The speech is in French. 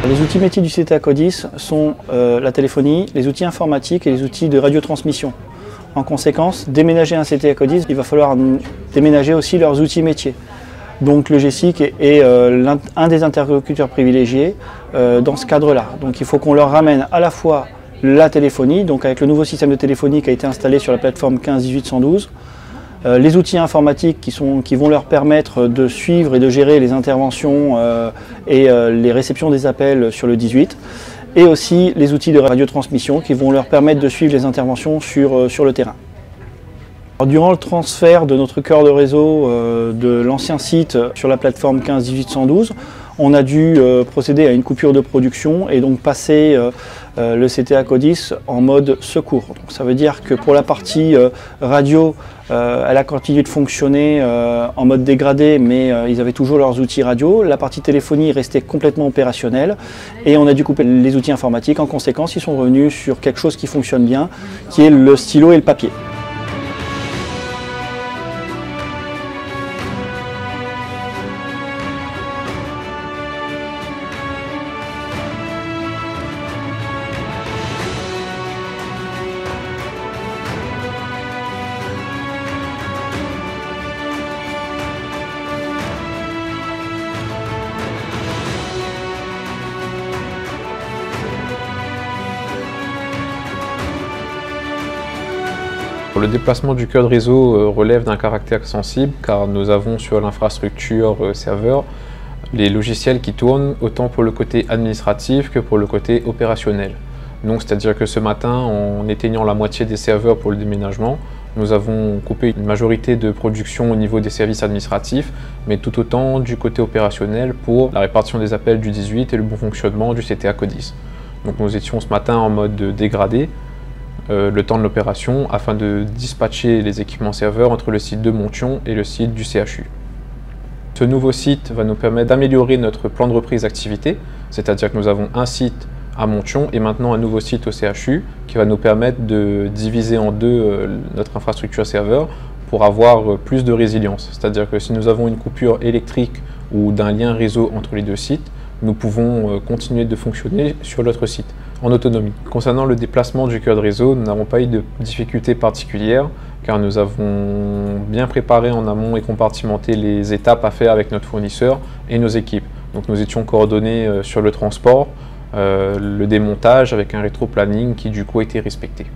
Les outils métiers du CTA Codis sont la téléphonie, les outils informatiques et les outils de radiotransmission. En conséquence, déménager un CTA Codis, il va falloir déménager aussi leurs outils métiers. Donc le GESIC est un des interlocuteurs privilégiés dans ce cadre-là. Donc il faut qu'on leur ramène à la fois la téléphonie, donc avec le nouveau système de téléphonie qui a été installé sur la plateforme 15-18-112, les outils informatiques qui vont leur permettre de suivre et de gérer les interventions et les réceptions des appels sur le 18, et aussi les outils de radiotransmission qui vont leur permettre de suivre les interventions sur le terrain. Alors, durant le transfert de notre cœur de réseau de l'ancien site sur la plateforme 15-18-112, on a dû procéder à une coupure de production et donc passer le CTA Codis en mode secours. Donc, ça veut dire que pour la partie radio, elle a continué de fonctionner en mode dégradé, mais ils avaient toujours leurs outils radio. La partie téléphonie restait complètement opérationnelle et on a dû couper les outils informatiques. En conséquence, ils sont revenus sur quelque chose qui fonctionne bien, qui est le stylo et le papier. Le déplacement du cœur de réseau relève d'un caractère sensible car nous avons sur l'infrastructure serveur les logiciels qui tournent autant pour le côté administratif que pour le côté opérationnel. Donc c'est-à-dire que ce matin, en éteignant la moitié des serveurs pour le déménagement, nous avons coupé une majorité de production au niveau des services administratifs, mais tout autant du côté opérationnel pour la répartition des appels du 18 et le bon fonctionnement du CTA Codis. Donc nous étions ce matin en mode dégradé, le temps de l'opération afin de dispatcher les équipements serveurs entre le site de Montion et le site du CHU. Ce nouveau site va nous permettre d'améliorer notre plan de reprise d'activité, c'est-à-dire que nous avons un site à Montion et maintenant un nouveau site au CHU qui va nous permettre de diviser en deux notre infrastructure serveur pour avoir plus de résilience. C'est-à-dire que si nous avons une coupure électrique ou d'un lien réseau entre les deux sites, nous pouvons continuer de fonctionner sur l'autre site en autonomie. Concernant le déplacement du cœur de réseau, nous n'avons pas eu de difficultés particulières car nous avons bien préparé en amont et compartimenté les étapes à faire avec notre fournisseur et nos équipes. Donc nous étions coordonnés sur le transport, le démontage avec un rétro-planning qui du coup a été respecté.